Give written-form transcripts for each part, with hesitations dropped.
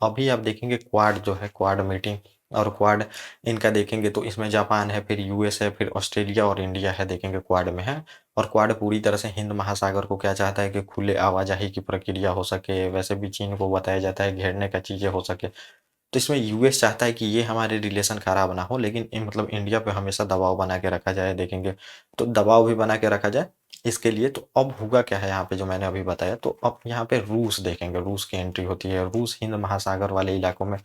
अभी आप देखेंगे क्वाड जो है, क्वाड मीटिंग और क्वाड इनका देखेंगे तो इसमें जापान है, फिर यूएस है, फिर ऑस्ट्रेलिया और इंडिया है, देखेंगे क्वाड में है। और क्वाड पूरी तरह से हिंद महासागर को क्या चाहता है कि खुले आवाजाही की प्रक्रिया हो सके, वैसे भी चीन को बताया जाता है घेरने का चीज़ें हो सके। तो इसमें यूएस चाहता है कि ये हमारे रिलेशन खराब ना हो, लेकिन मतलब इंडिया पे हमेशा दबाव बना के रखा जाए, देखेंगे तो दबाव भी बना के रखा जाए इसके लिए। तो अब होगा क्या है यहाँ पे जो मैंने अभी बताया, तो अब यहाँ पे रूस देखेंगे, रूस की एंट्री होती है। रूस हिंद महासागर वाले इलाकों में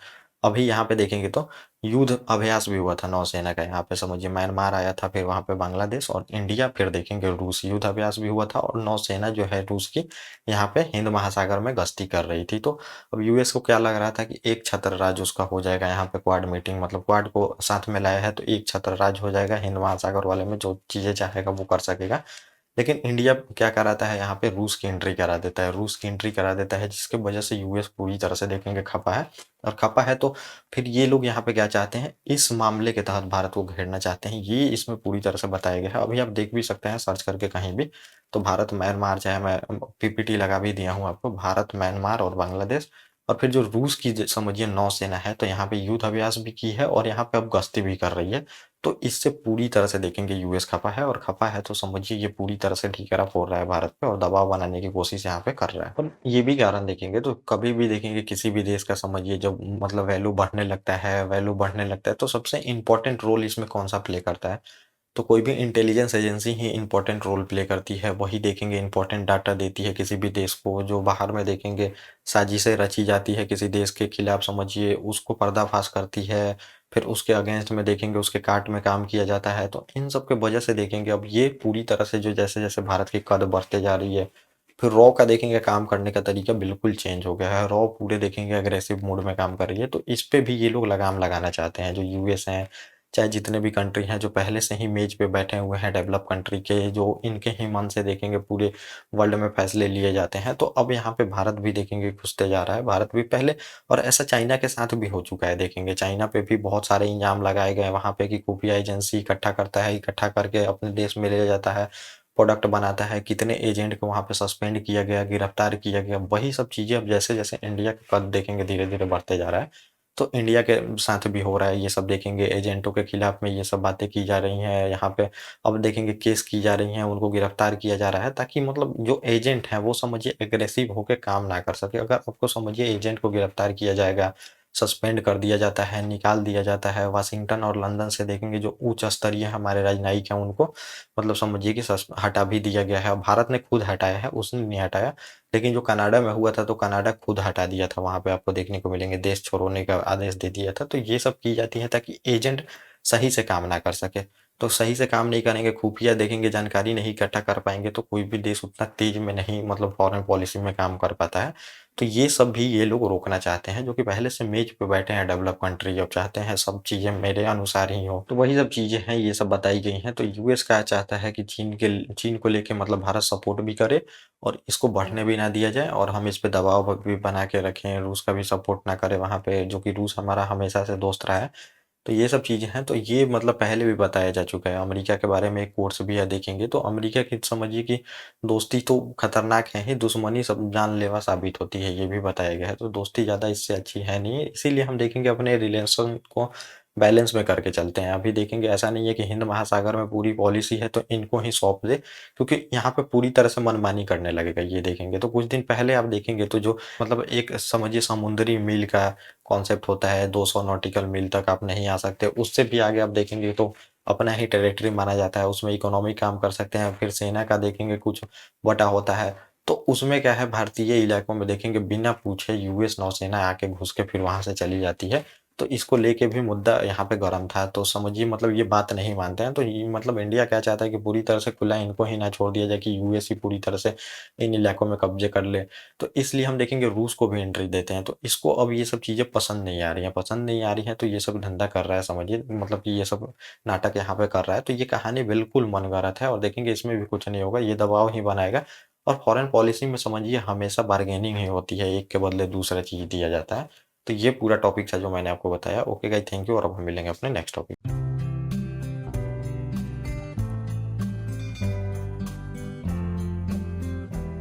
अभी यहाँ पे देखेंगे तो युद्ध अभ्यास भी हुआ था नौसेना का, यहाँ पे समझिए म्यांमार आया था, फिर वहाँ पे बांग्लादेश और इंडिया, फिर देखेंगे रूस, युद्ध अभ्यास भी हुआ था और नौसेना जो है रूस की यहाँ पे हिंद महासागर में गश्ती कर रही थी। तो अब यूएस को क्या लग रहा था कि एक छत्र राज्य उसका हो जाएगा, यहाँ पे क्वाड मीटिंग मतलब क्वाड को साथ में लाया है तो एक छत्र राज्य हो जाएगा, हिंद महासागर वाले में जो चीज़ें चाहेगा वो कर सकेगा। लेकिन इंडिया क्या कराता है, यहाँ पे रूस की एंट्री करा देता है, रूस की एंट्री करा देता है, जिसके वजह से यूएस पूरी तरह से देखेंगे खपा है। और खपा है तो फिर ये लोग यहाँ पे क्या चाहते हैं, इस मामले के तहत भारत को घेरना चाहते हैं, ये इसमें पूरी तरह से बताया गया है। अभी आप देख भी सकते हैं सर्च करके कहीं भी, तो भारत म्यांमार, चाहे मैं पीपीटी लगा भी दिया हूँ आपको, भारत म्यांमार और बांग्लादेश और फिर जो रूस की समझिए नौसेना है, तो यहाँ पे युद्ध अभ्यास भी की है और यहाँ पे अब गश्ती भी कर रही है। तो इससे पूरी तरह से देखेंगे यूएस खफा है, और खफा है तो समझिए ये पूरी तरह से ठीकरा फोड़ रहा है भारत पे और दबाव बनाने की कोशिश यहाँ पे कर रहा है। और ये भी कारण देखेंगे तो कभी भी देखेंगे किसी भी देश का समझिए जब मतलब वैल्यू बढ़ने लगता है, वैल्यू बढ़ने लगता है, तो सबसे इंपॉर्टेंट रोल इसमें कौन सा प्ले करता है, तो कोई भी इंटेलिजेंस एजेंसी ही इंपॉर्टेंट रोल प्ले करती है, वही देखेंगे इंपॉर्टेंट डाटा देती है किसी भी देश को। जो बाहर में देखेंगे साजिशें रची जाती है किसी देश के खिलाफ, समझिए उसको पर्दाफाश करती है, फिर उसके अगेंस्ट में देखेंगे उसके काट में काम किया जाता है। तो इन सब के वजह से देखेंगे अब ये पूरी तरह से जो जैसे जैसे भारत की कद बढ़ते जा रही है, फिर रॉ का देखेंगे काम करने का तरीका बिल्कुल चेंज हो गया है, रॉ पूरे देखेंगे अग्रेसिव मोड में काम कर रही है। तो इस पे भी ये लोग लगाम लगाना चाहते हैं, जो यूएस हैं, चाहे जितने भी कंट्री हैं जो पहले से ही मेज पे बैठे हुए हैं डेवलप कंट्री के, जो इनके ही मन से देखेंगे पूरे वर्ल्ड में फैसले लिए जाते हैं। तो अब यहाँ पे भारत भी देखेंगे घुसते जा रहा है, भारत भी पहले, और ऐसा चाइना के साथ भी हो चुका है, देखेंगे चाइना पे भी बहुत सारे इंजाम लगाए गए वहाँ पे कि खुफिया एजेंसी इकट्ठा करता है, इकट्ठा करके अपने देश में ले जाता है, प्रोडक्ट बनाता है, कितने एजेंट को वहाँ पे सस्पेंड किया गया, गिरफ्तार किया गया, वही सब चीज़ें अब जैसे जैसे इंडिया का कद देखेंगे धीरे धीरे बढ़ते जा रहा है, तो इंडिया के साथ भी हो रहा है ये सब, देखेंगे एजेंटों के खिलाफ में ये सब बातें की जा रही हैं यहाँ पे। अब देखेंगे केस की जा रही हैं, उनको गिरफ्तार किया जा रहा है, ताकि मतलब जो एजेंट हैं वो समझिए एग्रेसिव होकर काम ना कर सके। अगर आपको समझिए एजेंट को गिरफ्तार किया जाएगा, सस्पेंड कर दिया जाता है, निकाल दिया जाता है, वाशिंगटन और लंदन से देखेंगे जो उच्च स्तरीय हमारे राजनयिक हैं उनको मतलब समझिए कि हटा भी दिया गया है। भारत ने खुद हटाया है, उसने नहीं हटाया, लेकिन जो कनाडा में हुआ था तो कनाडा खुद हटा दिया था, वहाँ पे आपको देखने को मिलेंगे देश छोड़ने का आदेश दे दिया था। तो ये सब की जाती है ताकि एजेंट सही से काम ना कर सके। तो सही से काम नहीं करेंगे, खुफिया देखेंगे जानकारी नहीं इकट्ठा कर पाएंगे, तो कोई भी देश उतना तेज में नहीं मतलब फॉरेन पॉलिसी में काम कर पाता है। तो ये सब भी ये लोग रोकना चाहते हैं, जो कि पहले से मेज पे बैठे हैं डेवलप कंट्री, अब चाहते हैं सब चीज़ें मेरे अनुसार ही हो। तो वही सब चीज़ें हैं, ये सब बताई गई हैं। तो यूएस क्या चाहता है कि चीन को लेके मतलब भारत सपोर्ट भी करे और इसको बढ़ने भी ना दिया जाए, और हम इस पे दबाव भी बना के रखें, रूस का भी सपोर्ट ना करें वहाँ पे, जो कि रूस हमारा हमेशा से दोस्त रहा है। तो ये सब चीज़ें हैं, तो ये मतलब पहले भी बताया जा चुका है। अमेरिका के बारे में एक कोर्स भी है, देखेंगे तो अमेरिका की समझिए कि दोस्ती तो खतरनाक है ही, दुश्मनी सब जानलेवा साबित होती है, ये भी बताया गया है। तो दोस्ती ज़्यादा इससे अच्छी है नहीं, इसीलिए हम देखेंगे अपने रिलेशन को बैलेंस में करके चलते हैं। अभी देखेंगे ऐसा नहीं है कि हिंद महासागर में पूरी पॉलिसी है तो इनको ही सौंप दे, क्योंकि यहाँ पे पूरी तरह से मनमानी करने लगेगा ये देखेंगे। तो कुछ दिन पहले आप देखेंगे तो जो मतलब एक समझिए समुद्री मील का कॉन्सेप्ट होता है, 200 नॉटिकल मील तक आप नहीं आ सकते, उससे भी आगे आप देखेंगे तो अपना ही टेरिटरी माना जाता है, उसमें इकोनॉमी काम कर सकते हैं। फिर सेना का देखेंगे कुछ बटा होता है, तो उसमें क्या है, भारतीय इलाकों में देखेंगे बिना पूछे यूएस नौसेना आके घुस के फिर वहां से चली जाती है। तो इसको लेके भी मुद्दा यहाँ पे गर्म था, तो समझिए मतलब ये बात नहीं मानते हैं। तो ये मतलब इंडिया क्या चाहता है कि पूरी तरह से खुला इनको ही ना छोड़ दिया जाए कि यूएस ही पूरी तरह से इन इलाकों में कब्जे कर ले। तो इसलिए हम देखेंगे रूस को भी एंट्री देते हैं, तो इसको अब ये सब चीज़ें पसंद नहीं आ रही हैं, पसंद नहीं आ रही हैं, तो ये सब धंधा कर रहा है समझिए, मतलब कि ये सब नाटक यहाँ पे कर रहा है। तो ये कहानी बिल्कुल मनगढ़ंत है, और देखेंगे इसमें भी कुछ नहीं होगा, ये दबाव ही बनाएगा। और फॉरेन पॉलिसी में समझिए हमेशा बार्गेनिंग ही होती है, एक के बदले दूसरा चीज़ दिया जाता है। तो ये पूरा टॉपिक था जो मैंने आपको बताया। ओके गाइस, थैंक यू, और अब हम मिलेंगे अपने नेक्स्ट टॉपिक।